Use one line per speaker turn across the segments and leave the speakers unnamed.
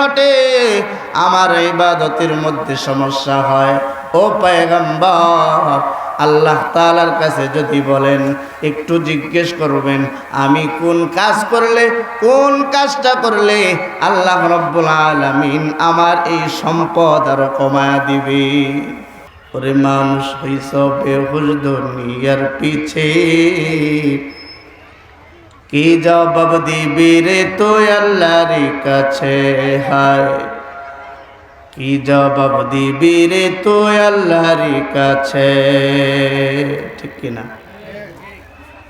ঘটে, আমার ইবাদতের মধ্যে সমস্যা হয়। ও পয়গম্বর, আল্লাহ তাআলার কাছে যদি বলেন একটু জিজ্ঞেস করবেন আমি কোন কাজ করলে, কোন কাজটা করলে আল্লাহ রাব্বুল আলামিন আমার এই সম্পদ আরো কমায়া দিবে। ওরে মানুষ হইছ বেহুশ দুনিয়ার পিছে, কি জবাব দিবি রে তুই আল্লাহর কাছে? হায় কি জবাব দিবি রে তুই আল্লাহর কাছে? ঠিক কিনা?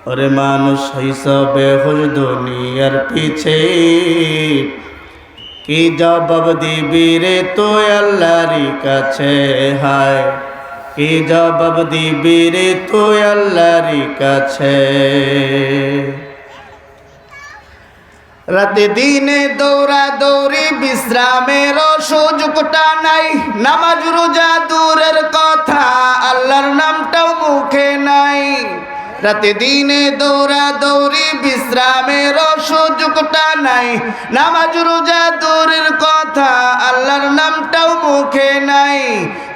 ওরে মানুষ হইছ বেহুশ দুনিয়ার পিছে, কি জবাব দিবি রে তুই আল্লাহর কাছে? হায় কি জবাব দিবি রে তুই আল্লাহর কাছে? রাতে দিনে দৌড়া দৌড়ি বিশ্রামের সুযোগটা নাই, নামাজ রোজা দূরের কথা আল্লাহর নামটাও মুখে নাই। রাতে দিনে দৌড়া দৌড়ি বিশ্রামের সুযোগটা নাই, নামাজ রোজা দূরের কথা আল্লাহর নামটাও মুখে নাই।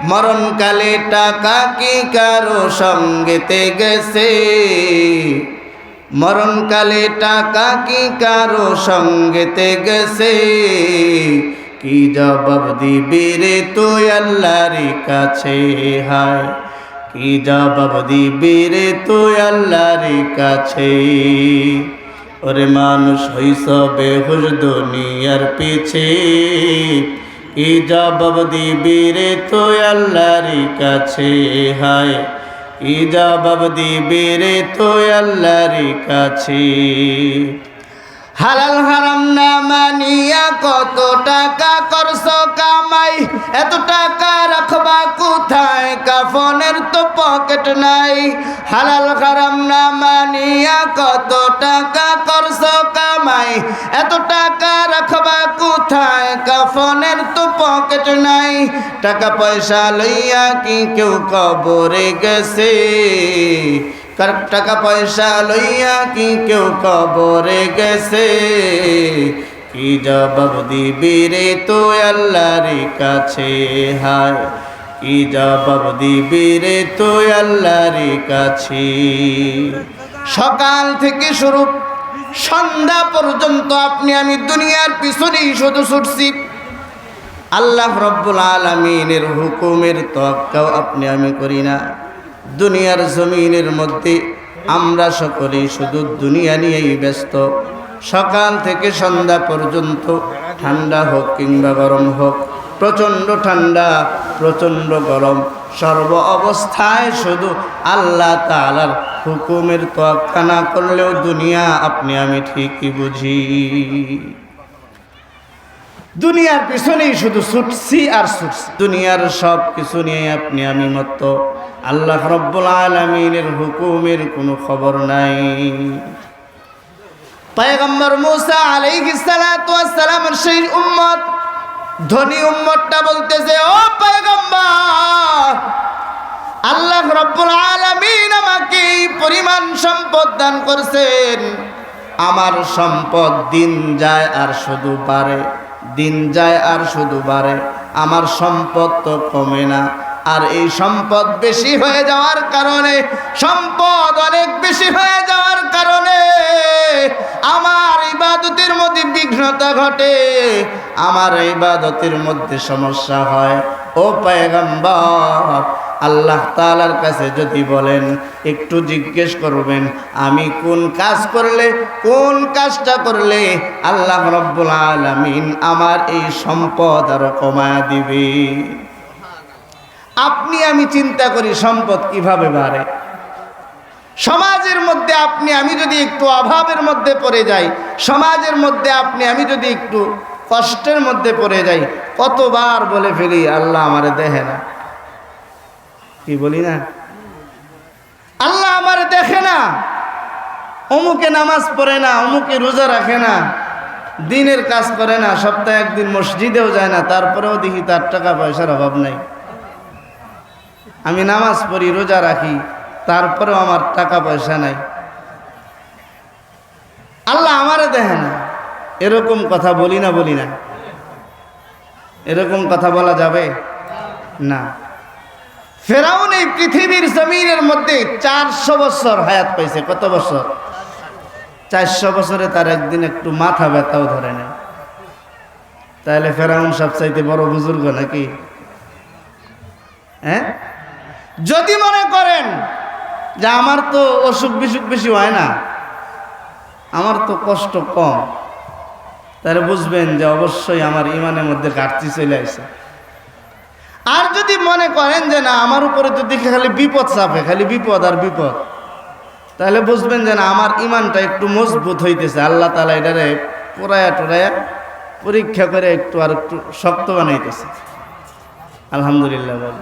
মরণকালে টাকা কি কারো সঙ্গেতে গেছে? মরণকালে টাকা কি কারো সঙ্গেতে গেছে? কি জবাব দিবি রে তুই আল্লাহর কাছে? হায় কি জবাব দিবি রে তুই আল্লাহর কাছে? ওরে মানুষ হইছ বেহুশ দুনিয়ার পিছে, কি জবাব দিবি রে তুই আল্লাহর কাছে? হায় কি জবাব দিবি রে তুই আল্লাহর কাছে? হালাল হারাম না মানিয়া কত টাকা করছো কামাই, এত টাকা রাখবা কোথায়? কাফনের তো পকেট নাই। হালাল হারাম না মানিয়া কত টাকা করছো কামাই, এত টাকা রাখবা কোথায়? কাফনের তো পকেট নাই। টাকা পয়সা লইয়া কি কেউ কবরে গেছে? টাকা পয়সা লইয়া কি কেউ কবরে গেছে? কি জবাব দিবি রে তুই আল্লাহর কাছে? হায় কি জবাব দিবি রে তুই আল্লাহর কাছে? সকাল থেকে শুরু সন্ধ্যা পর্যন্ত আপনি আমি দুনিয়ার পিছনেই শুধু ছুটছি। আল্লাহ রাব্বুল আলামিনের হুকুমের তোয়াক্কাও আপনি আমি করি না। দুনিয়ার জমিনের মধ্যে আমরা সকলেই শুধু দুনিয়া নিয়েই ব্যস্ত। সকাল থেকে সন্ধ্যা পর্যন্ত ঠান্ডা হোক কিংবা গরম হোক, প্রচণ্ড ঠান্ডা প্রচণ্ড গরম, সর্ব অবস্থায় শুধু আল্লাহ তাআলার হুকুমের তোয়াক্কা না করলেও দুনিয়া আপনি আমি ঠিকই বুঝি। দুনিয়ার পিছনেই শুধু ছুটছি আর ছুটছি। দুনিয়ার সব কিছু নিয়ে আপনি আমি মত্ত, আল্লাহ রাব্বুল আলামিনের হুকুমের কোনো খবর নাই। পয়গম্বর মূসা আলাইহিস সালাতু ওয়াস সালামের সেই উম্মত, ধনী উম্মতটা বলতেছে, ও পয়গম্বর, আল্লাহ রাব্বুল আলামিন আমাকে এই পরিমাণ সম্পদ দান করছেন, আমার সম্পদ দিন যায় আর শুধু বাড়ে, দিন যায় আর শুধু বাড়ে, আমার সম্পদ তো কমে না। আর এই সম্পদ বেশি হয়ে যাওয়ার কারণে, সম্পদ অনেক বেশি হয়ে যাওয়ার কারণে আমার ইবাদতের মধ্যে বিঘ্নতা ঘটে, আমার ইবাদতের মধ্যে সমস্যা হয়। ও পয়গম্বর, আল্লাহ তাআলার কাছে যদি বলেন একটু জিজ্ঞেস করবেন আমি কোন কাজ করলে, কোন কাজটা করলে আল্লাহ রাব্বুল আলামিন আমার এই সম্পদ আরো কমায়া দিবে। আপনি আমি চিন্তা করি সম্পদ কিভাবে বাড়ে। সমাজের মধ্যে আপনি আমি যদি একটু অভাবের মধ্যে পড়ে যাই, সমাজের মধ্যে আপনি আমি যদি একটু কষ্টের মধ্যে পড়ে যাই, কতবার বলে ফেলি আল্লাহ আমারে দেখে না। কি বলি না, আল্লাহ আমারে দেখে না, অমুকে নামাজ পড়ে না, অমুকে রোজা রাখে না, দিনের কাজ করে না, সপ্তাহে একদিন মসজিদেও যায় না, তারপরেও দেখি তার টাকা পয়সার অভাব নাই। আমি নামাজ পড়ি, রোজা রাখি, তারপরেও আমার টাকা পয়সা নাই। আল্লাহ আমারে দেখে না, এরকম কথা বলি না, বলি না। এরকম কথা বলা যাবে না। ফেরাউন এই পৃথিবীর জমিনের মধ্যে 400 বছর হায়াত পাইছে। কত বছর? 400 বছরে তার একদিন একটু মাথা ব্যথাও ধরে না। তাহলে ফেরাউন সবচাইতে বড় বুজুর্গ নাকি? হ্যাঁ, যদি মনে করেন যে আমার তো অসুখ বিসুখ বেশি হয় না, আমার তো কষ্ট কম, তাহলে বুঝবেন যে অবশ্যই আমার ইমানের মধ্যে ঘাটতি চলে আসে। আর যদি মনে করেন যে না, আমার উপরে তো দেখে খালি বিপদ চাপে, খালি বিপদ আর বিপদ, তাহলে বুঝবেন যে না, আমার ইমানটা একটু মজবুত হইতেছে। আল্লাহ তাআলা এটারে পোড়ায়া টোড়ায়া পরীক্ষা করে একটু আর একটু শক্ত বানাইতেছে। আলহামদুলিল্লাহ বল।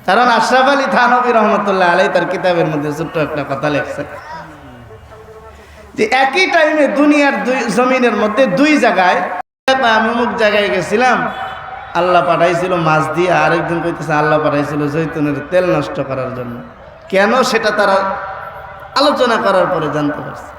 কারণ আশরাফ আলী থানভী রহমতুল্লাহ আলাইহি তার কিতাবের মধ্যে ছোট্ট একটা কথা লেখছে যে একই টাইমে দুনিয়ার জমিনের মধ্যে দুই জায়গায়, আমি অমুক জায়গায় গেছিলাম, আল্লাহ পাঠাইছিল মাছ দিয়ে, আরেকজন কইতেছে আল্লাহ পাঠাইছিল জৈতুনের তেল নষ্ট করার জন্য। কেন সেটা তারা আলোচনা করার পরে জানতে পারছে।